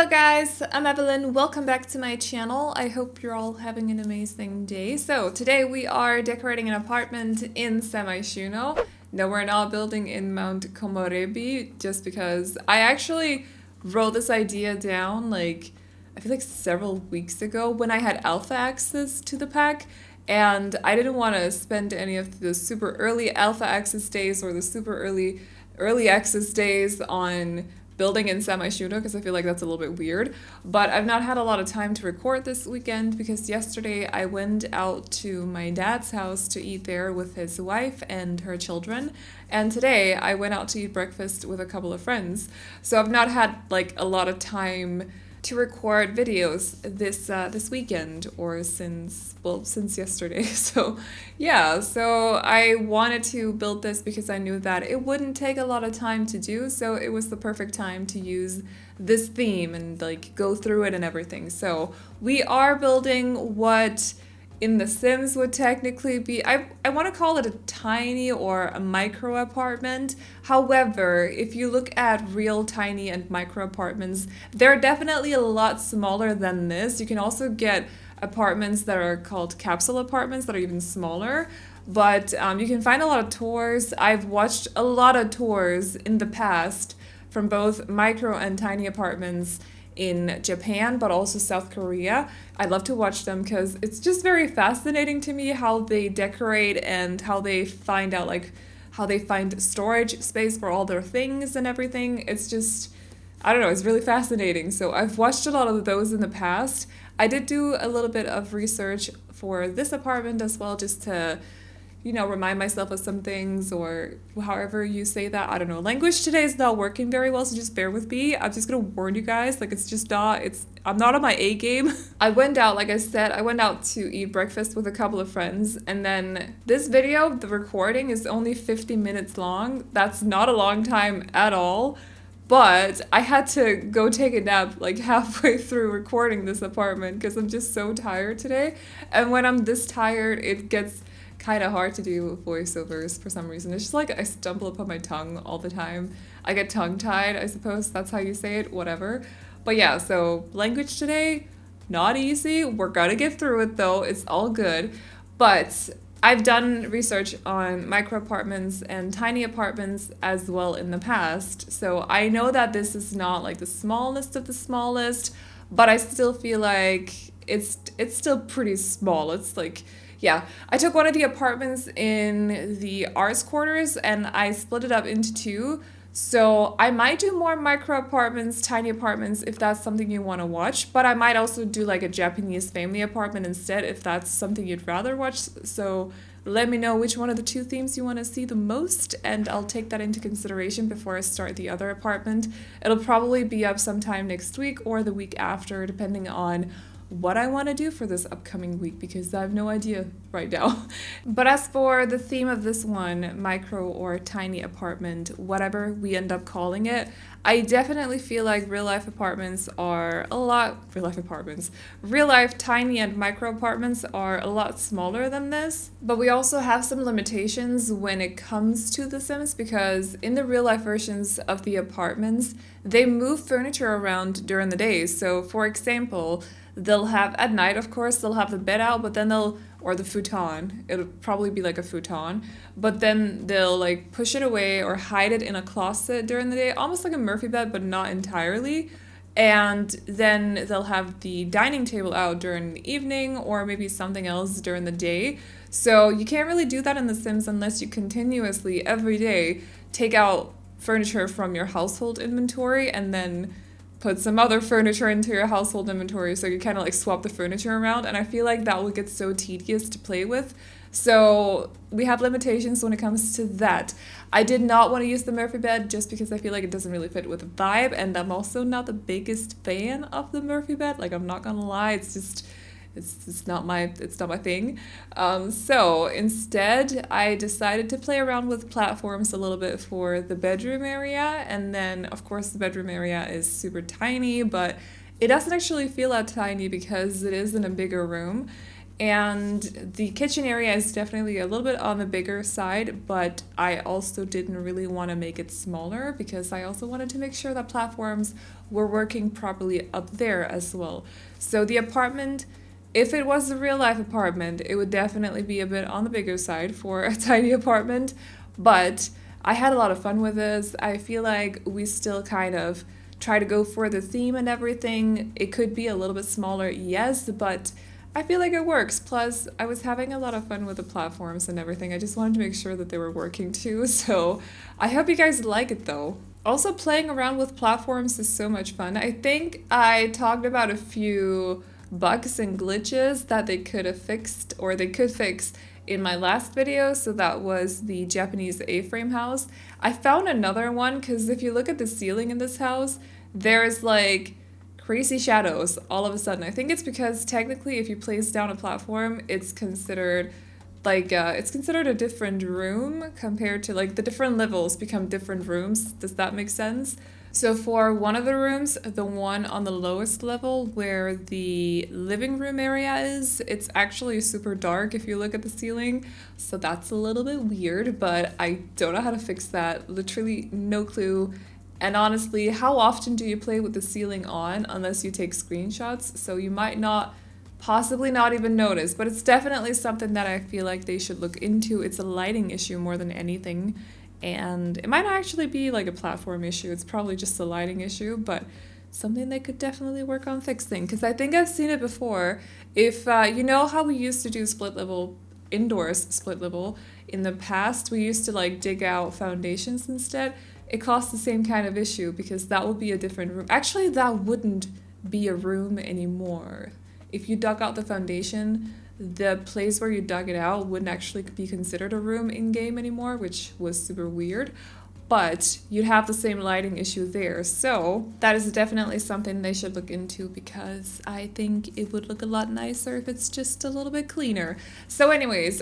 Hello guys, I'm Aveline. Welcome back to my channel. I hope you're all having an amazing day. So today we are decorating an apartment in Myshuno. No, we're not building in Mount Komorebi just because I actually wrote this idea down I feel like several weeks ago when I had alpha access to the pack, and I didn't want to spend any of the super early alpha access days or the super early access days on building in Myshuno because I feel like that's a little bit weird. But I've not had a lot of time to record this weekend because yesterday I went out to my dad's house to eat there with his wife and her children. And today I went out to eat breakfast with a couple of friends. So I've not had a lot of time to record videos this weekend or since yesterday. So yeah, so I wanted to build this because I knew that it wouldn't take a lot of time to do, so it was the perfect time to use this theme and go through it and everything. So we are building what in The Sims would technically be, I want to call it a tiny or a micro apartment. However, if you look at real tiny and micro apartments, they're definitely a lot smaller than this. You can also get apartments that are called capsule apartments that are even smaller. But you can find a lot of tours. I've watched a lot of tours in the past from both micro and tiny apartments in Japan, but also South Korea. I love to watch them because it's just very fascinating to me how they decorate and how they find out how they find storage space for all their things and everything. It's just, I don't know, it's really fascinating. So I've watched a lot of those in the past. I did do a little bit of research for this apartment as well, just to remind myself of some things, or however you say that. I don't know. Language today is not working very well, so just bear with me. I'm just gonna warn you guys, I'm not on my A game. I went out, like I said, I went out to eat breakfast with a couple of friends, and then this video, the recording, is only 50 minutes long. That's not a long time at all. But I had to go take a nap halfway through recording this apartment because I'm just so tired today. And when I'm this tired, it gets kind of hard to do voiceovers for some reason. It's just I stumble upon my tongue all the time. I get tongue-tied, I suppose that's how you say it, whatever. But yeah, so language today, not easy. We're gonna get through it though, it's all good. But I've done research on micro apartments and tiny apartments as well in the past. So I know that this is not the smallest of the smallest, but I still feel like it's still pretty small. It's yeah, I took one of the apartments in the arts quarters and I split it up into two. So I might do more micro apartments, tiny apartments, if that's something you want to watch. But I might also do a Japanese family apartment instead if that's something you'd rather watch. So let me know which one of the two themes you want to see the most, and I'll take that into consideration before I start the other apartment. It'll probably be up sometime next week or the week after, depending on what I want to do for this upcoming week, because I have no idea right now. But as for the theme of this one, micro or tiny apartment, whatever we end up calling it, I definitely feel like real life tiny and micro apartments are a lot smaller than this. But we also have some limitations when it comes to The Sims, because in the real life versions of the apartments, they move furniture around during the day. So for example, they'll have, at night, of course, they'll have the bed out, but then or the futon, it'll probably be a futon, but then they'll push it away or hide it in a closet during the day, almost like a Murphy bed, but not entirely. And then they'll have the dining table out during the evening, or maybe something else during the day. So you can't really do that in The Sims unless you continuously, every day, take out furniture from your household inventory and then put some other furniture into your household inventory, so you kind of swap the furniture around, and I feel like that will get so tedious to play with. So we have limitations when it comes to that. I did not want to use the Murphy bed just because I feel like it doesn't really fit with the vibe, and I'm also not the biggest fan of the Murphy bed. I'm not gonna lie, it's not my thing. So instead, I decided to play around with platforms a little bit for the bedroom area. And then, of course, the bedroom area is super tiny, but it doesn't actually feel that tiny because it is in a bigger room. And the kitchen area is definitely a little bit on the bigger side, but I also didn't really want to make it smaller because I also wanted to make sure that platforms were working properly up there as well. So the apartment, if it was a real life apartment, it would definitely be a bit on the bigger side for a tiny apartment, but I had a lot of fun with this. I feel like we still kind of try to go for the theme and everything. It could be a little bit smaller, yes, but I feel like it works. Plus, I was having a lot of fun with the platforms and everything. I just wanted to make sure that they were working too. So I hope you guys like it though. Also, playing around with platforms is so much fun. I think I talked about a few bugs and glitches that they could have fixed, or they could fix, in my last video. So that was the Japanese A-frame house. I found another one because if you look at the ceiling in this house, there's like crazy shadows all of a sudden. I think it's because technically if you place down a platform, it's considered like it's considered a different room compared to like the different levels become different rooms. Does that make sense? So for one of the rooms, the one on the lowest level where the living room area is, it's actually super dark if you look at the ceiling. So that's a little bit weird, but I don't know how to fix that. Literally no clue. And honestly, how often do you play with the ceiling on unless you take screenshots? So you might not, possibly not even notice, but it's definitely something that I feel like they should look into. It's a lighting issue more than anything. And it might not actually be like a platform issue. It's probably just a lighting issue, but something they could definitely work on fixing. Because I think I've seen it before. If you know how we used to do split level, indoors split level in the past, we used to like dig out foundations instead. It caused the same kind of issue because that would be a different room. Actually, that wouldn't be a room anymore. If you dug out the foundation, the place where you dug it out wouldn't actually be considered a room in-game anymore, which was super weird. But you'd have the same lighting issue there. So that is definitely something they should look into because I think it would look a lot nicer if it's just a little bit cleaner. So anyways,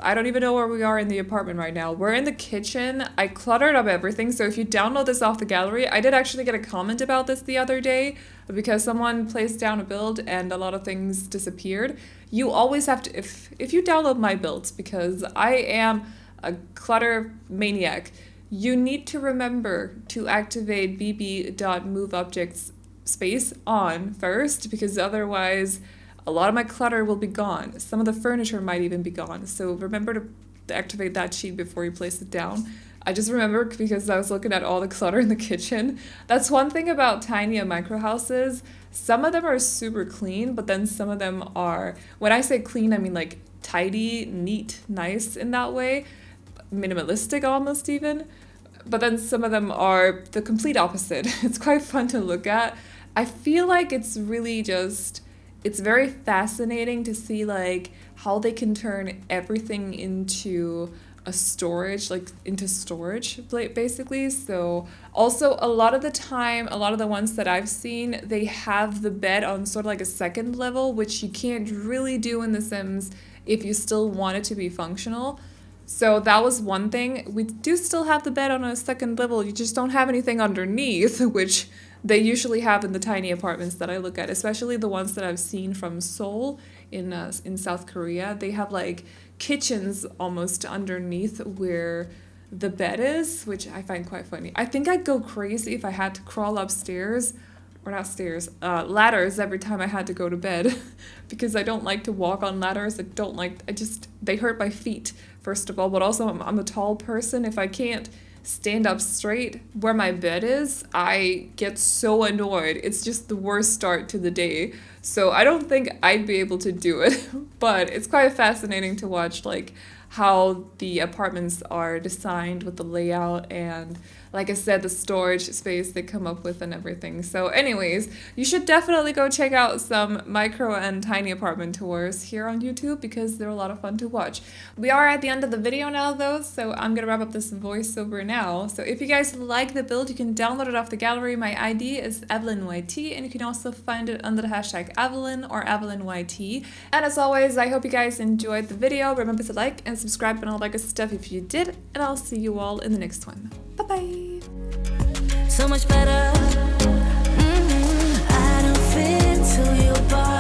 I don't even know where we are in the apartment right now. We're in the kitchen. I cluttered up everything. So if you download this off the gallery, I did actually get a comment about this the other day because someone placed down a build and a lot of things disappeared. You always have to, if you download my builds, because I am a clutter maniac, you need to remember to activate bb.moveobjects space on first, because otherwise a lot of my clutter will be gone. Some of the furniture might even be gone. So remember to activate that cheat before you place it down. I just remembered because I was looking at all the clutter in the kitchen. That's one thing about tiny and micro houses. Some of them are super clean, but then some of them are, when I say clean, I mean like tidy, neat, nice in that way. Minimalistic almost even. But then some of them are the complete opposite. It's quite fun to look at. I feel like it's really just, it's very fascinating to see like how they can turn everything into a storage, like into storage basically. So also a lot of the time, a lot of the ones that I've seen, they have the bed on sort of like a second level, which you can't really do in The Sims if you still want it to be functional. So that was one thing. We do still have the bed on a second level, you just don't have anything underneath, which they usually have in the tiny apartments that I look at, especially the ones that I've seen from Seoul in South Korea. They have like kitchens almost underneath where the bed is, which I find quite funny. I think I'd go crazy if I had to crawl upstairs, or not stairs, ladders every time I had to go to bed because I don't like to walk on ladders. They hurt my feet, first of all, but also I'm a tall person. If I can't stand up straight where my bed is, I get so annoyed. It's just the worst start to the day. So I don't think I'd be able to do it, but it's quite fascinating to watch like how the apartments are designed with the layout and, like I said, the storage space they come up with and everything. So anyways, you should definitely go check out some micro and tiny apartment tours here on YouTube because they're a lot of fun to watch. We are at the end of the video now though, so I'm gonna wrap up this voiceover now. So if you guys like the build, you can download it off the gallery. My ID is AvelineYT, and you can also find it under the hashtag Aveline or AvelineYT. And as always, I hope you guys enjoyed the video. Remember to like and subscribe and all that good stuff if you did, and I'll see you all in the next one. Bye-bye! So much better. I don't fit into your body.